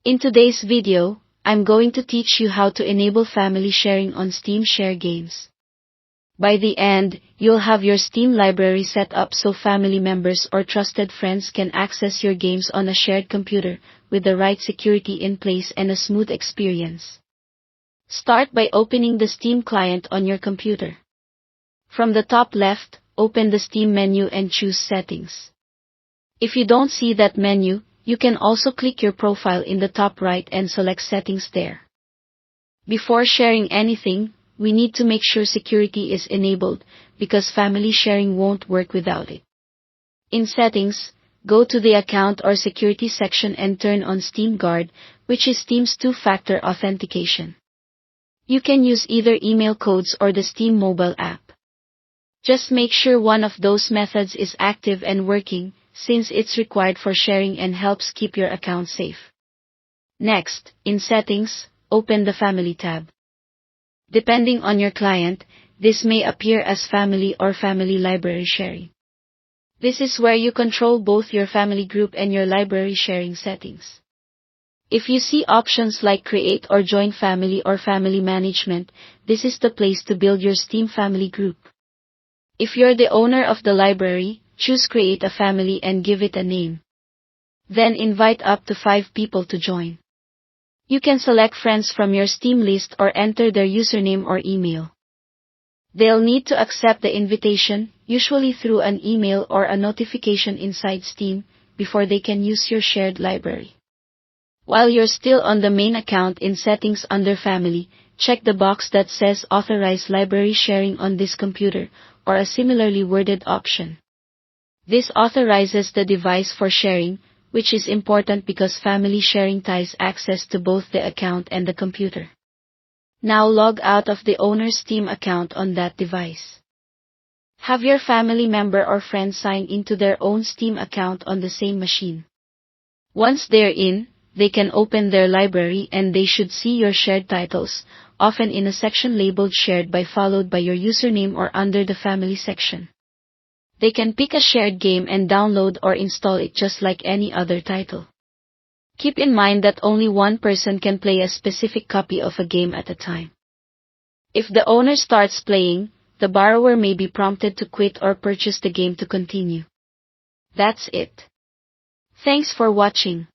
In today's video, I'm going to teach you how to enable family sharing on Steam Share Games. By the end, you'll have your Steam library set up so family members or trusted friends can access your games on a shared computer, with the right security in place and a smooth experience. Start by opening the Steam client on your computer. From the top left, open the Steam menu and choose Settings. If you don't see that menu, you can also click your profile in the top right and select Settings there. Before sharing anything, we need to make sure security is enabled, because family sharing won't work without it. In Settings, go to the Account or Security section and turn on Steam Guard, which is Steam's two-factor authentication. You can use either email codes or the Steam mobile app. Just make sure one of those methods is active and working, since it's required for sharing and helps keep your account safe. Next, in Settings, open the Family tab. Depending on your client, this may appear as Family or Family Library Sharing. This is where you control both your family group and your library sharing settings. If you see options like Create or Join Family or Family Management, this is the place to build your Steam family group. If you're the owner of the library, choose Create a Family and give it a name. Then invite up to 5 people to join. You can select friends from your Steam list or enter their username or email. They'll need to accept the invitation, usually through an email or a notification inside Steam, before they can use your shared library. While you're still on the main account in Settings under Family, check the box that says Authorize Library Sharing on this computer, or a similarly worded option. This authorizes the device for sharing, which is important because family sharing ties access to both the account and the computer. Now log out of the owner's Steam account on that device. Have your family member or friend sign into their own Steam account on the same machine. Once they're in, they can open their library and they should see your shared titles, often in a section labeled Shared by followed by your username or under the Family section. They can pick a shared game and download or install it just like any other title. Keep in mind that only one person can play a specific copy of a game at a time. If the owner starts playing, the borrower may be prompted to quit or purchase the game to continue. That's it. Thanks for watching.